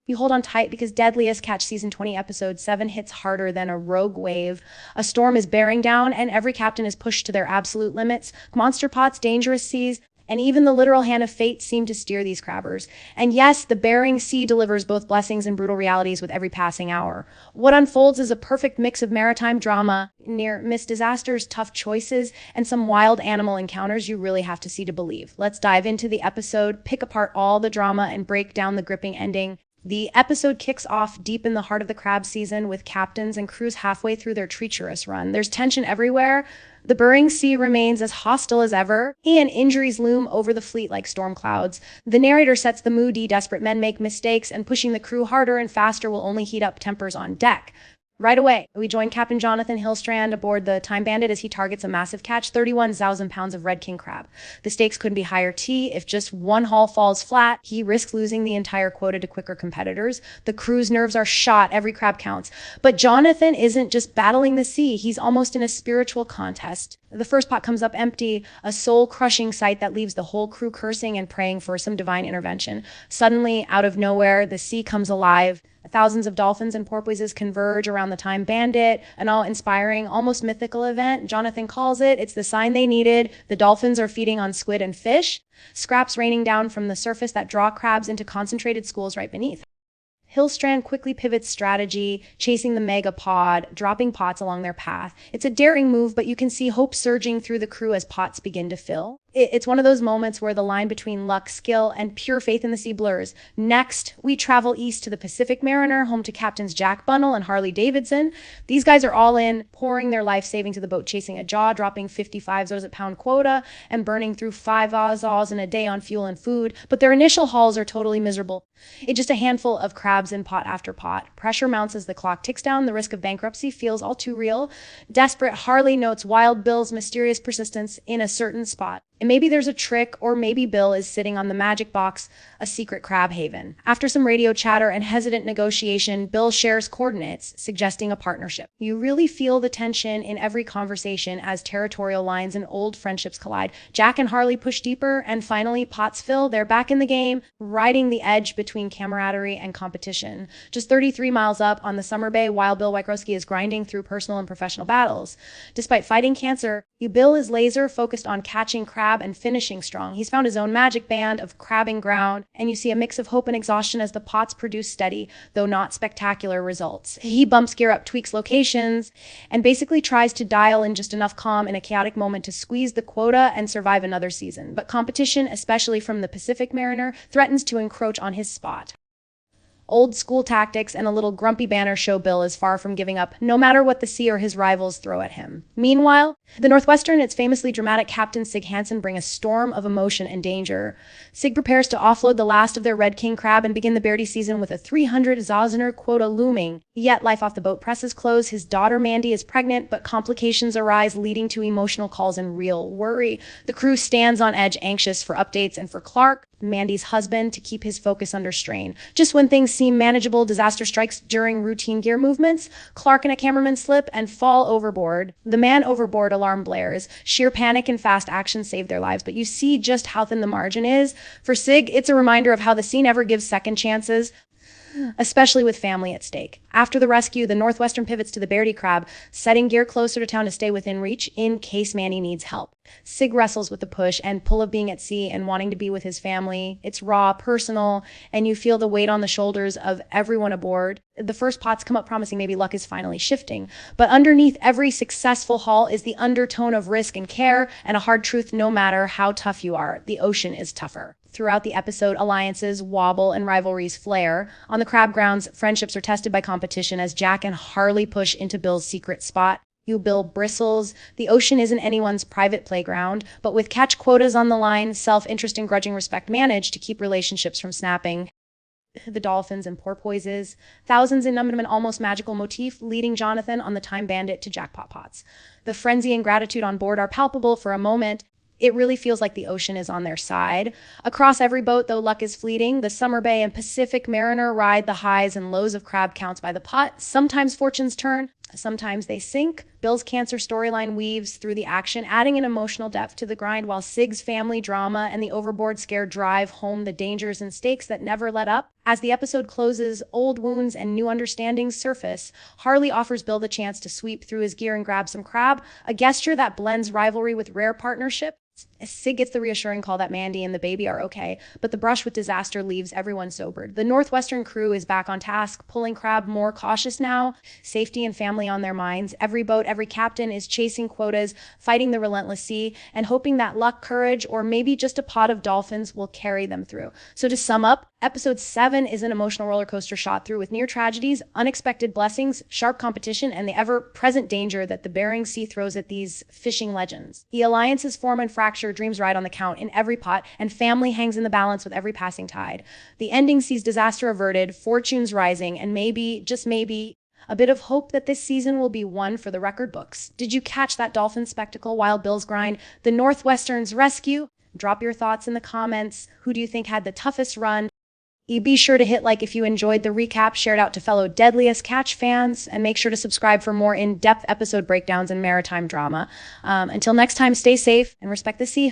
You hold on tight because Deadliest Catch Season 20 Episode 7 hits harder than a rogue wave. A storm is bearing down, and every captain is pushed to their absolute limits. Monster pots, dangerous seas, and even the literal hand of fate seem to steer these crabbers. And yes, the Bering Sea delivers both blessings and brutal realities with every passing hour. What unfolds is a perfect mix of maritime drama, near-miss disasters, tough choices, and some wild animal encounters you really have to see to believe. Let's dive into the episode, pick apart all the drama, and break down the gripping ending. The episode kicks off deep in the heart of the crab season with captains and crews halfway through their treacherous run. There's tension everywhere. The Bering Sea remains as hostile as ever, and injuries loom over the fleet like storm clouds. The narrator sets the mood. Desperate men make mistakes, and pushing the crew harder and faster will only heat up tempers on deck. Right away, we join Captain Jonathan Hillstrand aboard the Time Bandit as he targets a massive catch, 31,000 pounds of red king crab. The stakes couldn't be higher. If just one haul falls flat, he risks losing the entire quota to quicker competitors. The crew's nerves are shot, every crab counts. But Jonathan isn't just battling the sea, he's almost in a spiritual contest. The first pot comes up empty, a soul-crushing sight that leaves the whole crew cursing and praying for some divine intervention. Suddenly, out of nowhere, the sea comes alive. Thousands of dolphins and porpoises converge around the Time Bandit, an awe-inspiring, almost mythical event. Jonathan calls it. It's the sign they needed. The dolphins are feeding on squid and fish, scraps raining down from the surface that draw crabs into concentrated schools right beneath. Hillstrand quickly pivots strategy, chasing the megapod, dropping pots along their path. It's a daring move, but you can see hope surging through the crew as pots begin to fill. It's one of those moments where the line between luck, skill, and pure faith in the sea blurs. Next, we travel east to the Pacific Mariner, home to Captains Jack Bunnell and Harley Davidson. These guys are all in, pouring their life saving to the boat, chasing a jaw, dropping 55 Zos a pound quota, and burning through 5 Azaws in a day on fuel and food. But their initial hauls are totally miserable. It's just a handful of crabs in pot after pot. Pressure mounts as the clock ticks down. The risk of bankruptcy feels all too real. Desperate, Harley notes Wild Bill's mysterious persistence in a certain spot. And maybe there's a trick, or maybe Bill is sitting on the magic box, a secret crab haven. After some radio chatter and hesitant negotiation, Bill shares coordinates, suggesting a partnership. You really feel the tension in every conversation as territorial lines and old friendships collide. Jack and Harley push deeper, and finally, pots fill. They're back in the game, riding the edge between camaraderie and competition. Just 33 miles up on the Summer Bay, Wild Bill Wykrowski is grinding through personal and professional battles. Despite fighting cancer, Bill is laser focused on catching crab and finishing strong. He's found his own magic band of crabbing ground, and you see a mix of hope and exhaustion as the pots produce steady, though not spectacular results. He bumps gear up, tweaks locations, and basically tries to dial in just enough calm in a chaotic moment to squeeze the quota and survive another season. But competition, especially from the Pacific Mariner, threatens to encroach on his spot. Old school tactics and a little grumpy banner show Bill is far from giving up, no matter what the sea or his rivals throw at him. Meanwhile, the Northwestern and its famously dramatic captain Sig Hansen bring a storm of emotion and danger. Sig prepares to offload the last of their Red King crab and begin the Beardy season with a 300 Zosner quota looming. Yet life off the boat presses close. His daughter Mandy is pregnant, but complications arise, leading to emotional calls and real worry. The crew stands on edge, anxious for updates, and for Clark, Mandy's husband, to keep his focus under strain. Just when things seem manageable, disaster strikes during routine gear movements. Clark and a cameraman slip and fall overboard. The man overboard alarm blares. Sheer panic and fast action save their lives, but you see just how thin the margin is. For Sig, it's a reminder of how the sea never gives second chances, especially with family at stake. After the rescue, the Northwestern pivots to the Beardy crab, setting gear closer to town to stay within reach in case Manny needs help. Sig wrestles with the push and pull of being at sea and wanting to be with his family. It's raw, personal, and you feel the weight on the shoulders of everyone aboard. The first pots come up promising maybe luck is finally shifting. But underneath every successful haul is the undertone of risk and care, and a hard truth: no matter how tough you are, the ocean is tougher. Throughout the episode, alliances wobble and rivalries flare. On the crab grounds, friendships are tested by competition as Jack and Harley push into Bill's secret spot. Bill bristles. The ocean isn't anyone's private playground, but with catch quotas on the line, self-interest and grudging respect manage to keep relationships from snapping. The dolphins and porpoises, thousands in number, an almost magical motif, leading Jonathan on the Time Bandit to jackpot pots. The frenzy and gratitude on board are palpable for a moment. It really feels like the ocean is on their side. Across every boat, though luck is fleeting, the Summer Bay and Pacific Mariner ride the highs and lows of crab counts by the pot. Sometimes fortunes turn, Sometimes they sink. Bill's cancer storyline weaves through the action, adding an emotional depth to the grind, while Sig's family drama and the overboard scare drive home the dangers and stakes that never let up. As the episode closes, old wounds and new understandings surface. Harley offers Bill the chance to sweep through his gear and grab some crab, a gesture that blends rivalry with rare partnership. Sig gets the reassuring call that Mandy and the baby are okay, but the brush with disaster leaves everyone sobered. The Northwestern crew is back on task, pulling crab more cautious now, safety and family on their minds. Every boat, every captain is chasing quotas, fighting the relentless sea, and hoping that luck, courage, or maybe just a pod of dolphins will carry them through. So to sum up, Episode 7 is an emotional roller coaster shot through with near tragedies, unexpected blessings, sharp competition, and the ever-present danger that the Bering Sea throws at these fishing legends. The alliances form and fracture, dreams ride on the count in every pot, and family hangs in the balance with every passing tide. The ending sees disaster averted, fortunes rising, and maybe, just maybe, a bit of hope that this season will be one for the record books. Did you catch that dolphin spectacle, Wild Bill's grind, the Northwestern's rescue? Drop your thoughts in the comments. Who do you think had the toughest run? Be sure to hit like if you enjoyed the recap, share it out to fellow Deadliest Catch fans, and make sure to subscribe for more in-depth episode breakdowns and maritime drama. Until next time, stay safe and respect the sea.